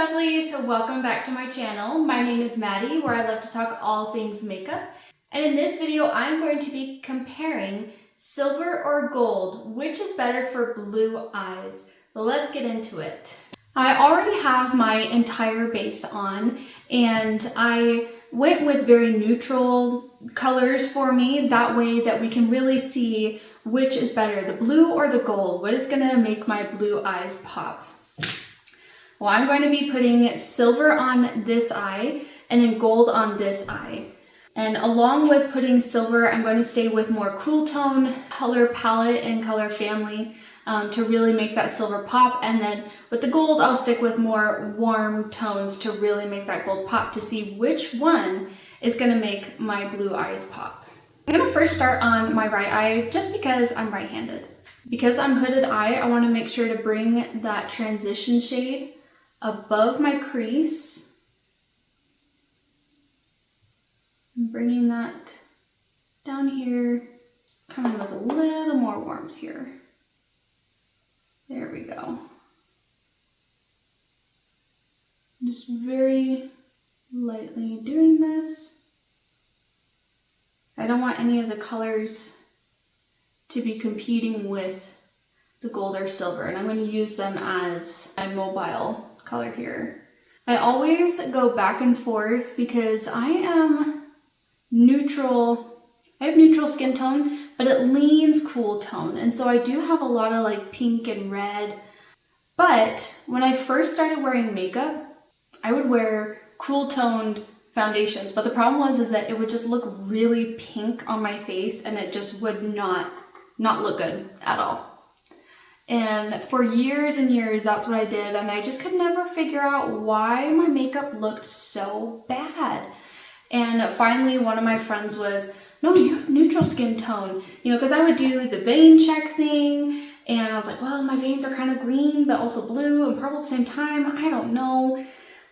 lovelies, welcome back to my channel. My name is Maddie, where I love to talk all things makeup. And in this video, I'm going to be comparing silver or gold, which is better for blue eyes. But let's get into it. I already have my entire base on, and I went with very neutral colors for me. That way that we can really see which is better, the blue or the gold. What is gonna make my blue eyes pop? Well, I'm going to be putting silver on this eye and then gold on this eye. And along with putting silver, I'm going to stay with more cool tone color palette and color family to really make that silver pop. And then with the gold, I'll stick with more warm tones to really make that gold pop, to see which one is going to make my blue eyes pop. I'm going to first start on my right eye just because I'm right-handed. Because I'm hooded eye, I want to make sure to bring that transition shade above my crease. I'm bringing that down here, coming with a little more warmth here. There we go. Just very lightly doing this. I don't want any of the colors to be competing with the gold or silver, and I'm going to use them as my mobile color here. I always go back and forth because I am neutral. I have neutral skin tone, but it leans cool tone. And so I do have a lot of like pink and red. But when I first started wearing makeup, I would wear cool toned foundations. But the problem was that it would just look really pink on my face, and it just would not look good at all. And for years and years, that's what I did. And I just could never figure out why my makeup looked so bad. And finally, one of my friends was, no, you have neutral skin tone. You know, because I would do the vein check thing. And I was like, well, my veins are kind of green, but also blue and purple at the same time. I don't know.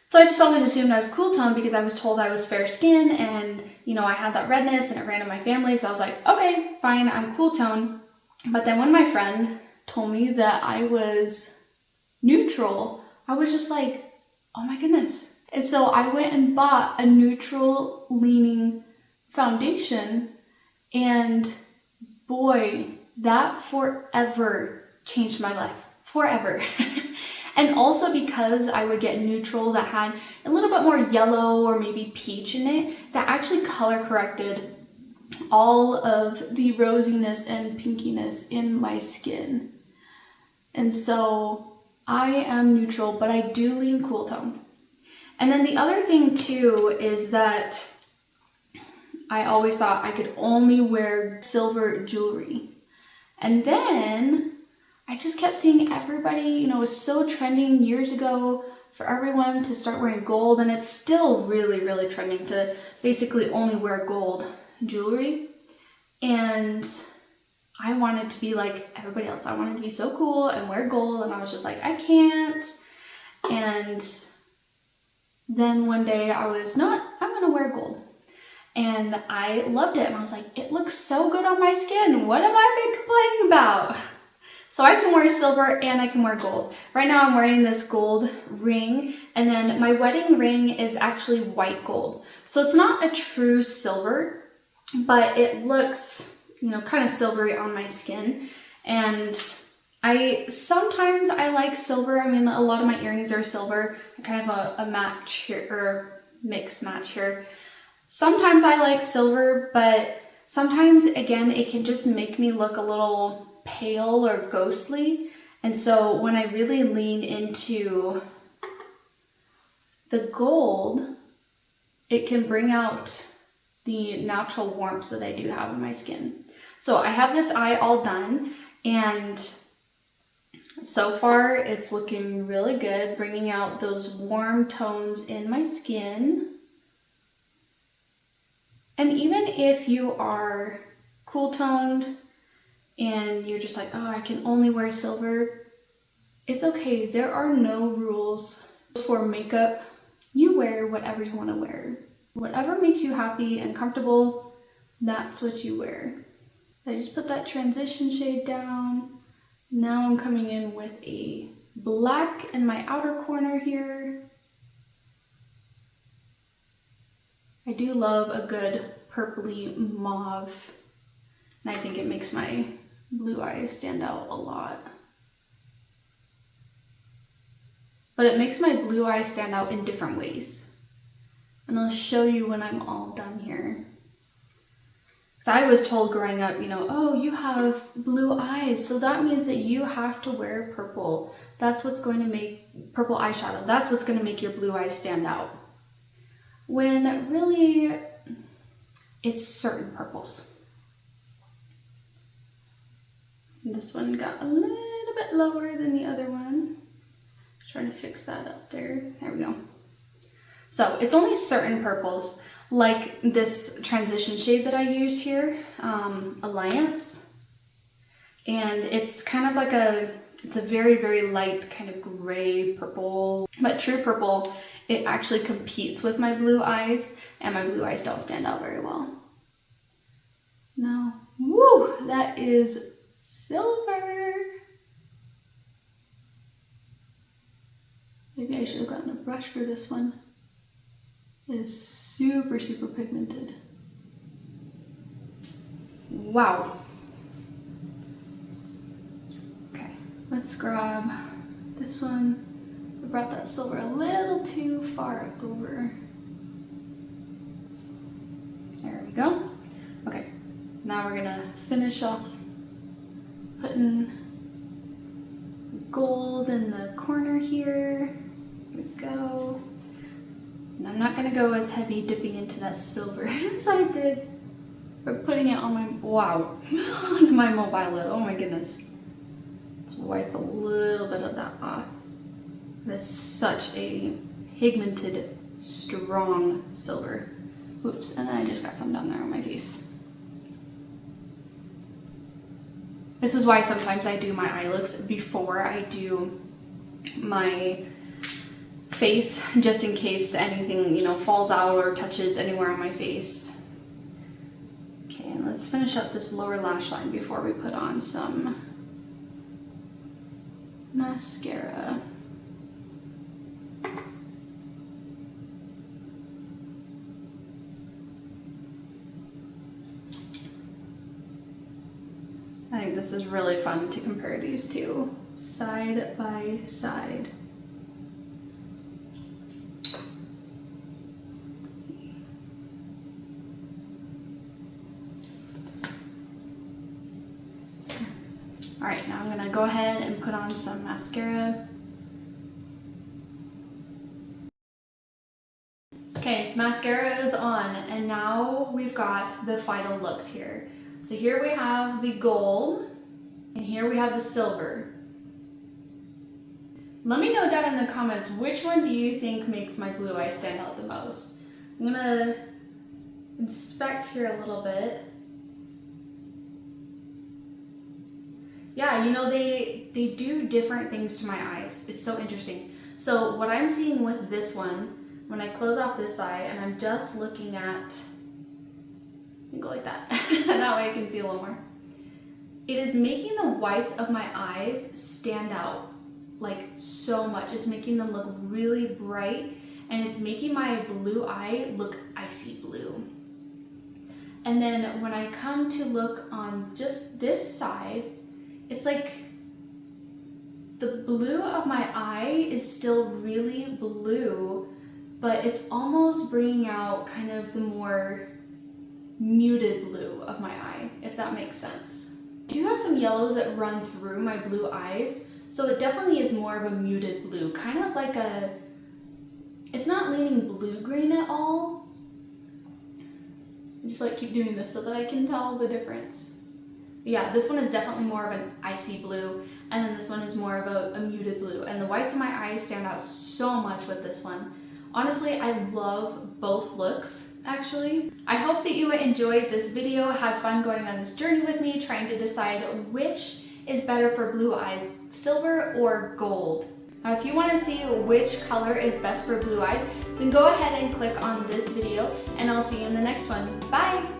So I just always assumed I was cool tone because I was told I was fair skin. And, you know, I had that redness and it ran in my family. So I was like, okay, fine, I'm cool tone. But then when my friend told me that I was neutral, I was just like, oh my goodness. And so I went and bought a neutral leaning foundation, and boy, that forever changed my life. Forever. And also because I would get neutral that had a little bit more yellow or maybe peach in it, that actually color corrected all of the rosiness and pinkiness in my skin. And so I am neutral, but I do lean cool tone. And then the other thing too is that I always thought I could only wear silver jewelry. And then I just kept seeing everybody, you know, it was so trending years ago for everyone to start wearing gold, and it's still really, really trending to basically only wear gold jewelry. And I wanted to be like everybody else. I wanted to be so cool and wear gold, and I was just like, I can't. And then one day I was not, I'm gonna wear gold. And I loved it, and I was like, it looks so good on my skin. What have I been complaining about? So I can wear silver and I can wear gold. Right now I'm wearing this gold ring, and then my wedding ring is actually white gold. So it's not a true silver, but it looks, you know, kind of silvery on my skin. And sometimes I like silver. I mean, a lot of my earrings are silver, kind of a match here, or mix match here. Sometimes I like silver, but sometimes again, it can just make me look a little pale or ghostly. And so when I really lean into the gold, it can bring out the natural warmth that I do have in my skin. So I have this eye all done, and so far it's looking really good, bringing out those warm tones in my skin. And even if you are cool toned and you're just like, oh, I can only wear silver, it's okay. There are no rules for makeup. You wear whatever you want to wear. Whatever makes you happy and comfortable, that's what you wear. I just put that transition shade down. Now I'm coming in with a black in my outer corner here. I do love a good purpley mauve, and I think it makes my blue eyes stand out a lot. But it makes my blue eyes stand out in different ways. And I'll show you when I'm all done here. Because I was told growing up, you know, oh, you have blue eyes, so that means that you have to wear purple. That's what's going to make purple eyeshadow. That's what's going to make your blue eyes stand out. When really, it's certain purples. This one got a little bit lower than the other one. Trying to fix that up there. There we go. So it's only certain purples, like this transition shade that I used here, Alliance. And it's kind of like it's a very, very light kind of gray purple. But true purple, it actually competes with my blue eyes, and my blue eyes don't stand out very well. So now, woo, that is silver. Maybe I should have gotten a brush for this one. It is super, super pigmented. Wow. Okay, let's grab this one. I brought that silver a little too far over. There we go. Okay, now we're gonna finish off putting gold in the corner here. There we go. And I'm not gonna go as heavy dipping into that silver as I did, but putting it on my, wow, on my mobile lid. Oh my goodness. Let's wipe a little bit of that off. That's such a pigmented, strong silver. Oops, and then I just got some down there on my face. This is why sometimes I do my eye looks before I do my face, just in case anything, you know, falls out or touches anywhere on my face. Okay, and let's finish up this lower lash line before we put on some mascara. I think this is really fun to compare these two side by side. All right, now I'm gonna go ahead and put on some mascara. Okay, mascara is on, and now we've got the final looks here. So here we have the gold, and here we have the silver. Let me know down in the comments, which one do you think makes my blue eye stand out the most? I'm gonna inspect here a little bit. Yeah, you know, they do different things to my eyes. It's so interesting. So what I'm seeing with this one, when I close off this side and I'm just looking at, go like that, that way I can see a little more. It is making the whites of my eyes stand out like so much. It's making them look really bright, and it's making my blue eye look icy blue. And then when I come to look on just this side, it's like the blue of my eye is still really blue, but it's almost bringing out kind of the more muted blue of my eye, if that makes sense. I do have some yellows that run through my blue eyes, so it definitely is more of a muted blue, kind of like a, it's not leaning blue-green at all. I just like keep doing this so that I can tell the difference. Yeah, this one is definitely more of an icy blue, and then this one is more of a muted blue, and the whites of my eyes stand out so much with this one. Honestly, I love both looks, actually. I hope that you enjoyed this video, had fun going on this journey with me, trying to decide which is better for blue eyes, silver or gold. Now, if you want to see which color is best for blue eyes, then go ahead and click on this video, and I'll see you in the next one. Bye!